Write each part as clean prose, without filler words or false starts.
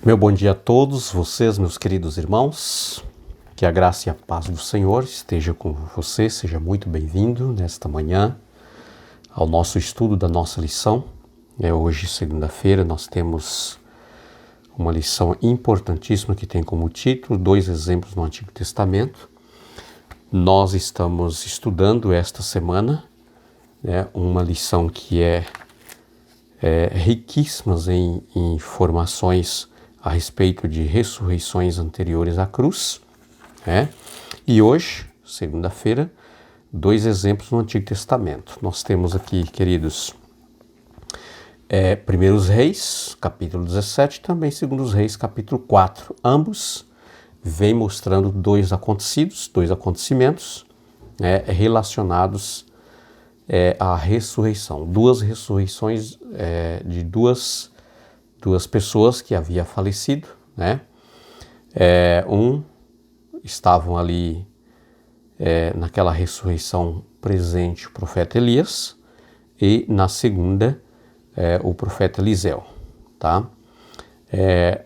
Meu bom dia a todos vocês, meus queridos irmãos. Que a graça e a paz do Senhor esteja com você. Seja muito bem-vindo nesta manhã ao nosso estudo da nossa lição. Hoje, segunda-feira, nós temos uma lição importantíssima que tem como título 2 exemplos no Antigo Testamento. Nós estamos estudando esta semana uma lição que é riquíssima em informações a respeito de ressurreições anteriores à cruz. E hoje, segunda-feira, 2 exemplos no Antigo Testamento. Nós temos aqui, queridos, 1 Reis, capítulo 17, e também 2 Reis, capítulo 4. Ambos vêm mostrando dois acontecimentos relacionados à ressurreição. Duas ressurreições de duas pessoas que haviam falecido. Estavam ali naquela ressurreição presente o profeta Elias e na segunda o profeta Eliseu.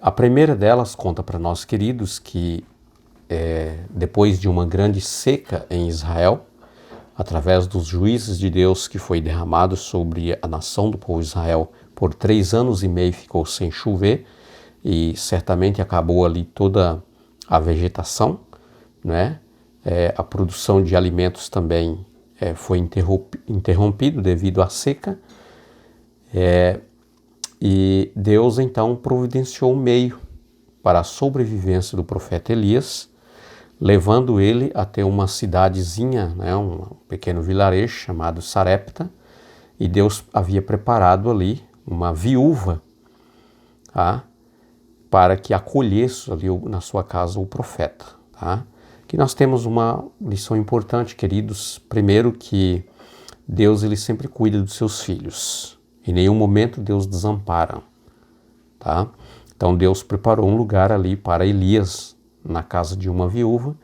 A primeira delas conta para nós, queridos, que depois de uma grande seca em Israel, através dos juízes de Deus que foi derramado sobre a nação do povo de Israel por 3 anos e meio, ficou sem chover e certamente acabou ali toda a vegetação, a produção de alimentos também foi interrompido devido à seca, e Deus então providenciou um meio para a sobrevivência do profeta Elias, levando ele até uma cidadezinha, um pequeno vilarejo chamado Sarepta, e Deus havia preparado ali uma viúva para que acolhesse ali na sua casa o profeta. Aqui nós temos uma lição importante, queridos. Primeiro, que Deus ele sempre cuida dos seus filhos. Em nenhum momento Deus desampara. Então Deus preparou um lugar ali para Elias, na casa de uma viúva,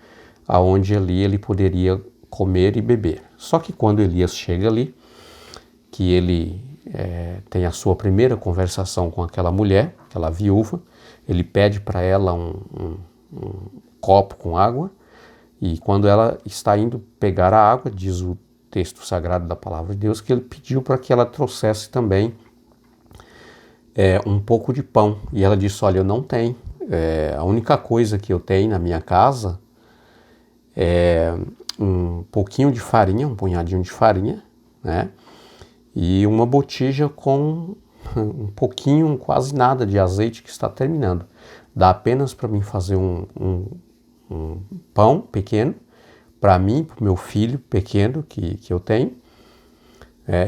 aonde ali ele poderia comer e beber. Só que quando Elias chega ali, que ele tem a sua primeira conversação com aquela mulher, aquela viúva, ele pede para ela um copo com água, e quando ela está indo pegar a água, diz o texto sagrado da palavra de Deus, que ele pediu para que ela trouxesse também um pouco de pão, e ela disse: olha, eu não tenho, a única coisa que eu tenho na minha casa é um pouquinho de farinha, um punhadinho de farinha, e uma botija com um pouquinho, quase nada de azeite que está terminando. Dá apenas para mim fazer um pão pequeno, para mim, para o meu filho pequeno que eu tenho,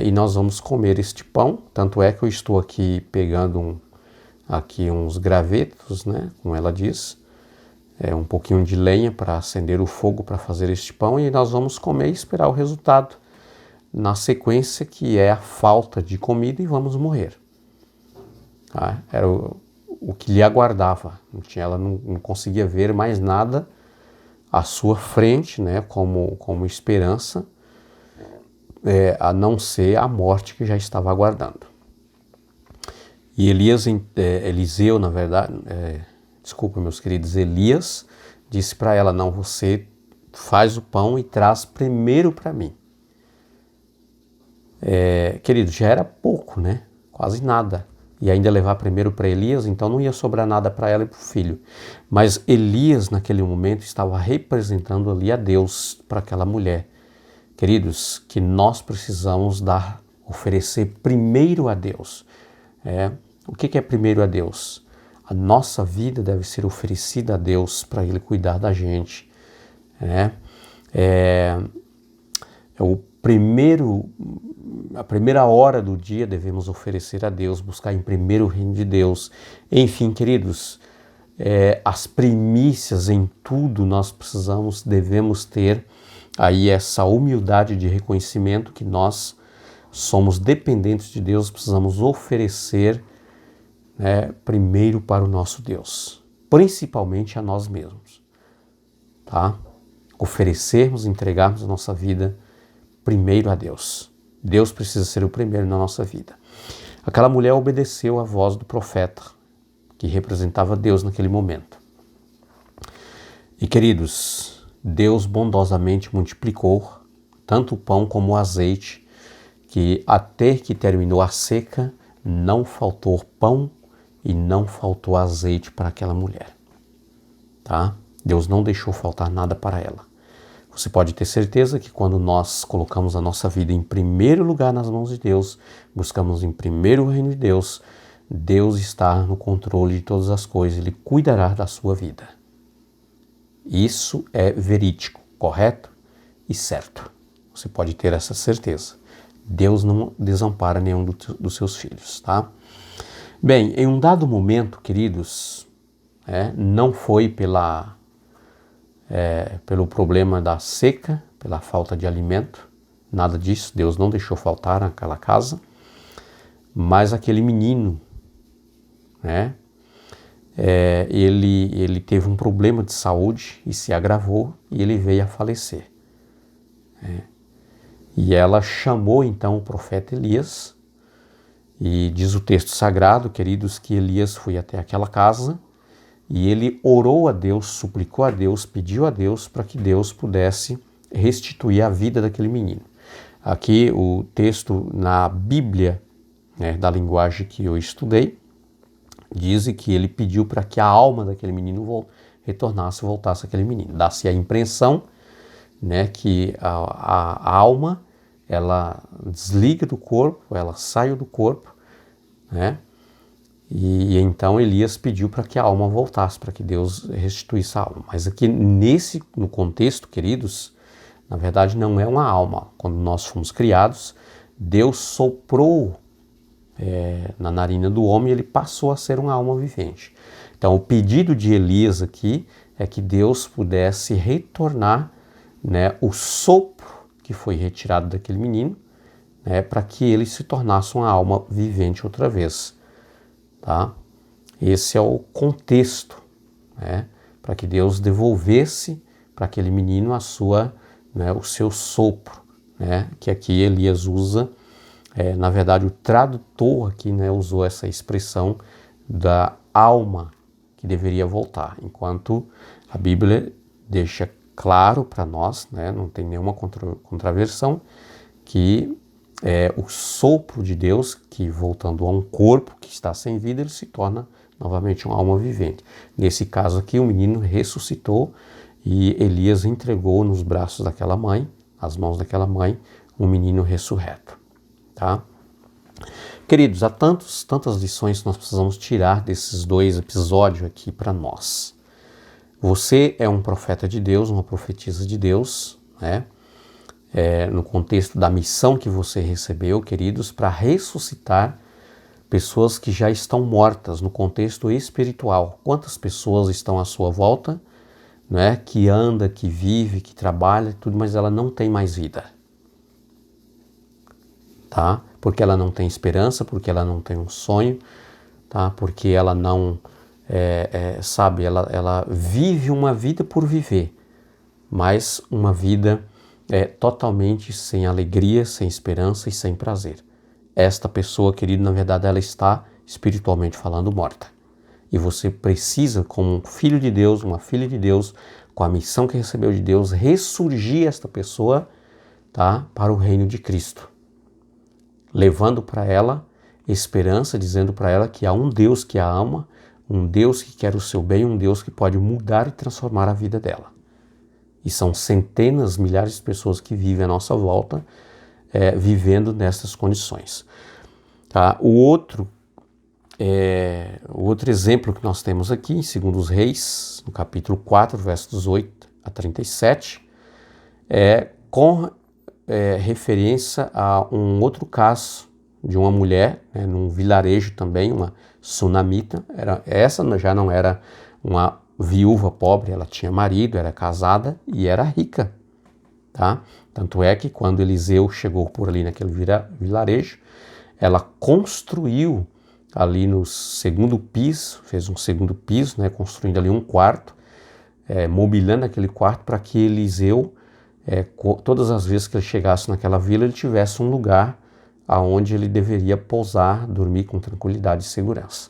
e nós vamos comer este pão. Tanto é que eu estou aqui pegando aqui uns gravetos, como ela diz, um pouquinho de lenha para acender o fogo para fazer este pão, e nós vamos comer e esperar o resultado, na sequência que é a falta de comida, e vamos morrer. Era o que lhe aguardava. Ela não conseguia ver mais nada à sua frente, como esperança, a não ser a morte que já estava aguardando. E Eliseu, na verdade, desculpa, meus queridos, Elias disse para ela: não, você faz o pão e traz primeiro para mim. Querido, já era pouco, quase nada. E ainda levar primeiro para Elias, então não ia sobrar nada para ela e para o filho. Mas Elias, naquele momento, estava representando ali a Deus para aquela mulher. Queridos, que nós precisamos oferecer primeiro a Deus. O que é primeiro a Deus? A nossa vida deve ser oferecida a Deus para Ele cuidar da gente. A primeira hora do dia devemos oferecer a Deus, buscar em primeiro o reino de Deus. Enfim, queridos, as primícias em tudo nós devemos ter aí essa humildade de reconhecimento que nós somos dependentes de Deus, precisamos oferecer primeiro para o nosso Deus, principalmente a nós mesmos. Oferecermos, entregarmos a nossa vida primeiro a Deus. Deus precisa ser o primeiro na nossa vida. Aquela mulher obedeceu à voz do profeta, que representava Deus naquele momento. E queridos, Deus bondosamente multiplicou tanto o pão como o azeite, que até que terminou a seca, não faltou pão e não faltou azeite para aquela mulher. Tá? Deus não deixou faltar nada para ela. Você pode ter certeza que quando nós colocamos a nossa vida em primeiro lugar nas mãos de Deus, buscamos em primeiro o reino de Deus, Deus está no controle de todas as coisas, Ele cuidará da sua vida. Isso é verídico, correto e certo. Você pode ter essa certeza. Deus não desampara nenhum dos seus filhos, tá? Bem, em um dado momento, queridos, não foi pelo problema da seca, pela falta de alimento, nada disso, Deus não deixou faltar naquela casa, mas aquele menino, ele teve um problema de saúde e se agravou e ele veio a falecer. E ela chamou então o profeta Elias, e diz o texto sagrado, queridos, que Elias foi até aquela casa e ele orou a Deus, suplicou a Deus, pediu a Deus para que Deus pudesse restituir a vida daquele menino. Aqui o texto na Bíblia, da linguagem que eu estudei, diz que ele pediu para que a alma daquele menino voltasse àquele menino. Dá-se a impressão, que a alma, ela desliga do corpo, ela sai do corpo, e então Elias pediu para que a alma voltasse, para que Deus restituísse a alma. Mas aqui no contexto, queridos, na verdade não é uma alma. Quando nós fomos criados, Deus soprou na narina do homem e ele passou a ser uma alma vivente. Então o pedido de Elias aqui é que Deus pudesse retornar o sopro que foi retirado daquele menino, para que ele se tornasse uma alma vivente outra vez. Tá? Esse é o contexto, para que Deus devolvesse para aquele menino o seu sopro, que aqui Elias usa. Na verdade, o tradutor aqui usou essa expressão da alma que deveria voltar, enquanto a Bíblia deixa claro para nós, não tem nenhuma contraversão, que o sopro de Deus, que voltando a um corpo que está sem vida, ele se torna novamente uma alma vivente. Nesse caso aqui, o menino ressuscitou e Elias entregou nos braços daquela mãe, nas mãos daquela mãe, um menino ressurreto. Tá? Queridos, há tantas lições que nós precisamos tirar desses dois episódios aqui para nós. Você é um profeta de Deus, uma profetisa de Deus, no contexto da missão que você recebeu, queridos, para ressuscitar pessoas que já estão mortas no contexto espiritual. Quantas pessoas estão à sua volta, que anda, que vive, que trabalha, tudo, mas ela não tem mais vida. Tá? Porque ela não tem esperança, porque ela não tem um sonho, tá? Porque ela não, ela vive uma vida por viver, mas uma vida totalmente sem alegria, sem esperança e sem prazer. Esta pessoa, querido, na verdade, ela está espiritualmente falando morta. E você precisa, como um filho de Deus, uma filha de Deus, com a missão que recebeu de Deus, ressurgir esta pessoa, tá? Para o reino de Cristo. Levando para ela esperança, dizendo para ela que há um Deus que a ama, um Deus que quer o seu bem, um Deus que pode mudar e transformar a vida dela. E são centenas, milhares de pessoas que vivem à nossa volta, vivendo nessas condições. Tá? O outro exemplo que nós temos aqui, em 2 Reis, no capítulo 4, versos 8 a 37, com referência a um outro caso de uma mulher, num vilarejo também, uma sunamita. Essa já não era uma viúva pobre, ela tinha marido, era casada e era rica. Tá? Tanto é que quando Eliseu chegou por ali naquele vilarejo, ela construiu ali no segundo piso, fez um segundo piso, construindo ali um quarto, mobiliando aquele quarto para que Eliseu, todas as vezes que ele chegasse naquela vila, ele tivesse um lugar aonde ele deveria pousar, dormir com tranquilidade e segurança.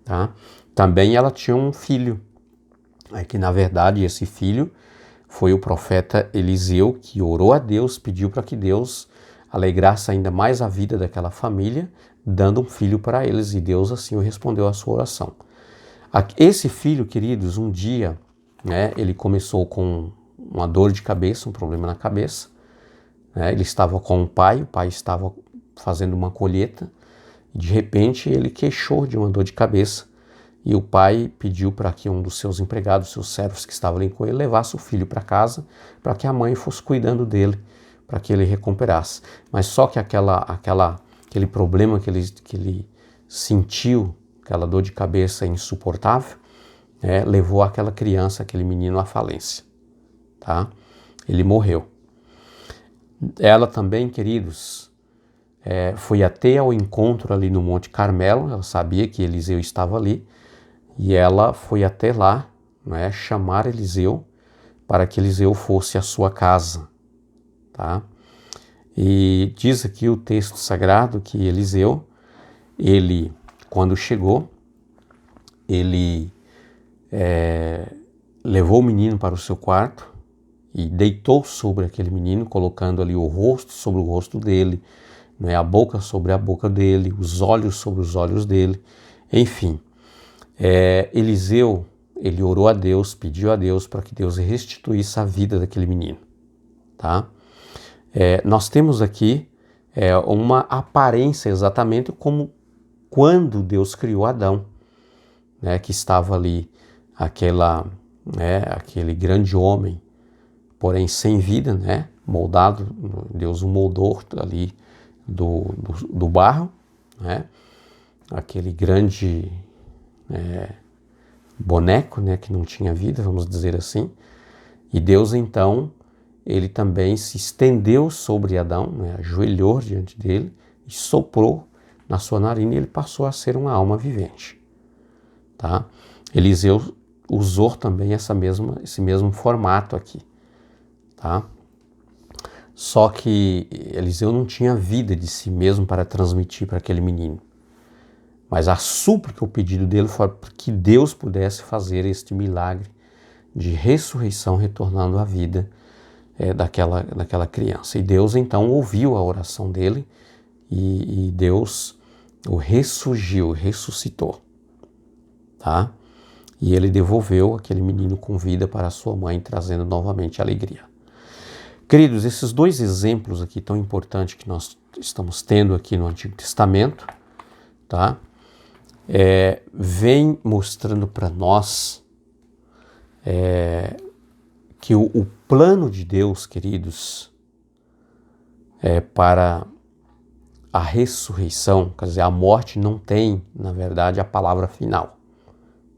tá? Também ela tinha um filho, que na verdade esse filho foi o profeta Eliseu, que orou a Deus, pediu para que Deus alegrasse ainda mais a vida daquela família, dando um filho para eles, e Deus assim respondeu à sua oração. Esse filho, queridos, um dia, né, ele começou com uma dor de cabeça, um problema na cabeça, né, ele estava com o pai estava fazendo uma colheita, e de repente ele queixou de uma dor de cabeça, e o pai pediu para que um dos seus empregados, seus servos que estavam ali com ele, levasse o filho para casa, para que a mãe fosse cuidando dele, para que ele recuperasse. Mas só que aquele problema que ele sentiu, aquela dor de cabeça insuportável, levou aquela criança, aquele menino à falência, tá? Ele morreu. Ela também, queridos, foi até ao encontro ali no Monte Carmelo, ela sabia que Eliseu estava ali, e ela foi até lá, né, chamar Eliseu para que Eliseu fosse à sua casa, tá? E diz aqui o texto sagrado que Eliseu, ele, quando chegou, ele levou o menino para o seu quarto e deitou sobre aquele menino, colocando ali o rosto sobre o rosto dele, né, a boca sobre a boca dele, os olhos sobre os olhos dele, enfim. Eliseu, ele orou a Deus, pediu a Deus para que Deus restituísse a vida daquele menino, tá? Nós temos aqui uma aparência exatamente como quando Deus criou Adão, né, que estava ali aquele grande homem, porém sem vida, né, moldado, Deus o moldou ali do barro, né, aquele grande boneco, né, que não tinha vida, vamos dizer assim, e Deus então, ele também se estendeu sobre Adão, né, ajoelhou diante dele e soprou na sua narina e ele passou a ser uma alma vivente, tá? Eliseu usou também esse mesmo formato aqui, tá? Só que Eliseu não tinha vida de si mesmo para transmitir para aquele menino. Mas a súplica, o pedido dele foi que Deus pudesse fazer este milagre de ressurreição, retornando à vida daquela criança. E Deus então ouviu a oração dele e Deus o ressuscitou, tá? E ele devolveu aquele menino com vida para a sua mãe, trazendo novamente alegria. Queridos, esses dois exemplos aqui tão importantes que nós estamos tendo aqui no Antigo Testamento, tá? Vem mostrando para nós que o plano de Deus, queridos, para a ressurreição, quer dizer, a morte não tem, na verdade, a palavra final,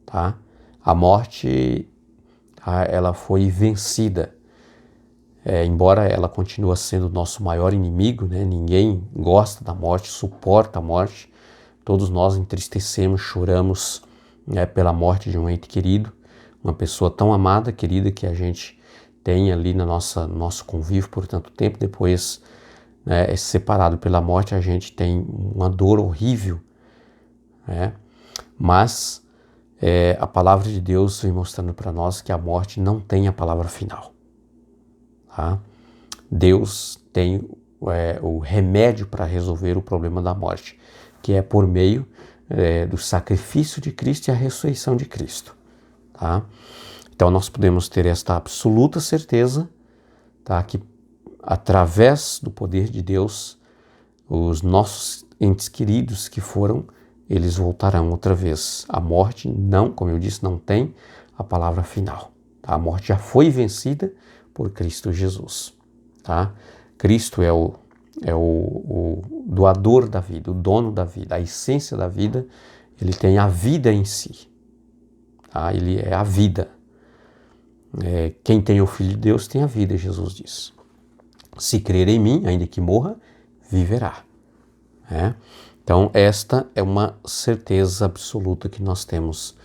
tá? A morte, ela foi vencida, embora ela continue sendo o nosso maior inimigo, né? Ninguém gosta da morte, suporta a morte, todos nós entristecemos, choramos, né, pela morte de um ente querido, uma pessoa tão amada, querida, que a gente tem ali no nosso convívio por tanto tempo, depois, né, é separado pela morte, a gente tem uma dor horrível, né? Mas a palavra de Deus vem mostrando para nós que a morte não tem a palavra final, tá? Deus tem o remédio para resolver o problema da morte, que é por meio do sacrifício de Cristo e a ressurreição de Cristo, tá? Então nós podemos ter esta absoluta certeza, tá, que através do poder de Deus, os nossos entes queridos que foram, eles voltarão outra vez. A morte não, como eu disse, não tem a palavra final, tá? A morte já foi vencida por Cristo Jesus, tá? Cristo é o doador da vida, o dono da vida, a essência da vida, ele tem a vida em si, tá? Ele é a vida. Quem tem o Filho de Deus tem a vida, Jesus diz. Se crer em mim, ainda que morra, viverá. Então esta é uma certeza absoluta que nós temos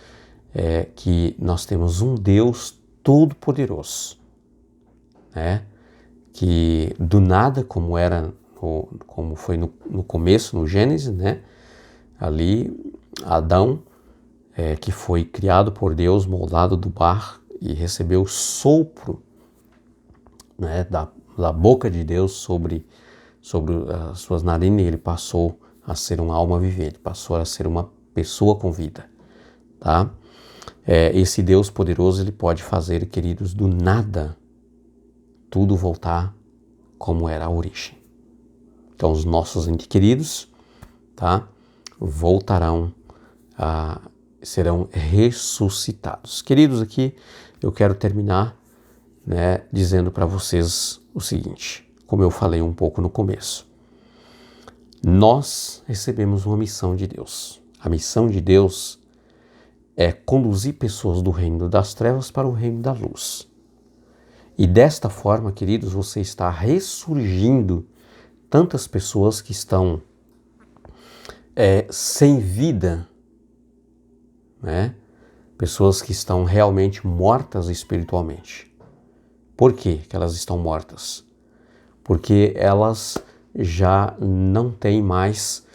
um Deus todo-poderoso, né? Que do nada, como foi no começo, no Gênesis, né? Ali Adão que foi criado por Deus, moldado do barro, e recebeu o sopro, né, da boca de Deus sobre as suas narinas, e ele passou a ser uma alma vivente, passou a ser uma pessoa com vida, tá? Esse Deus poderoso, ele pode fazer, queridos, do nada, tudo voltar como era a origem. Então, os nossos entes queridos, tá, voltarão, serão ressuscitados. Queridos, aqui eu quero terminar, né, dizendo para vocês o seguinte, como eu falei um pouco no começo. Nós recebemos uma missão de Deus. A missão de Deus é conduzir pessoas do reino das trevas para o reino da luz. E desta forma, queridos, você está ressurgindo tantas pessoas que estão sem vida, né? Pessoas que estão realmente mortas espiritualmente. Por quê que elas estão mortas? Porque elas já não têm mais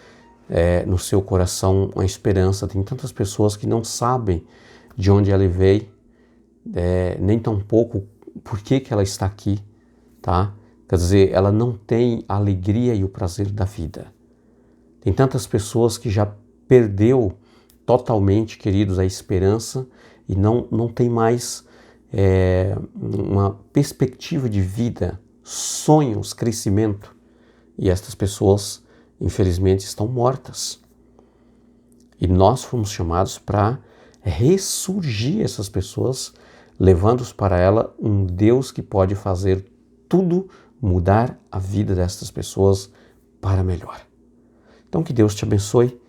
no seu coração uma esperança. Tem tantas pessoas que não sabem de onde ela veio, nem tampouco por que ela está aqui, tá? Quer dizer, ela não tem a alegria e o prazer da vida. Tem tantas pessoas que já perdeu totalmente, queridos, a esperança e não tem mais uma perspectiva de vida, sonhos, crescimento. E estas pessoas, infelizmente, estão mortas. E nós fomos chamados para ressurgir essas pessoas, levando-os para ela um Deus que pode fazer tudo, mudar a vida destas pessoas para melhor. Então que Deus te abençoe,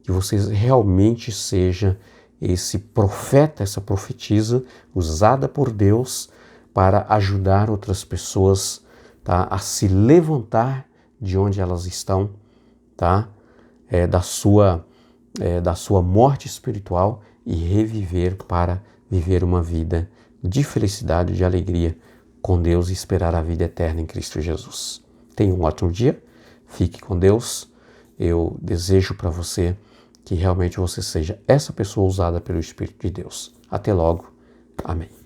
que você realmente seja esse profeta, essa profetisa usada por Deus para ajudar outras pessoas, tá, a se levantar de onde elas estão, tá, da sua morte espiritual e reviver para viver uma vida de felicidade, de alegria com Deus e esperar a vida eterna em Cristo Jesus. Tenha um ótimo dia, fique com Deus. Eu desejo para você que realmente você seja essa pessoa usada pelo Espírito de Deus. Até logo. Amém.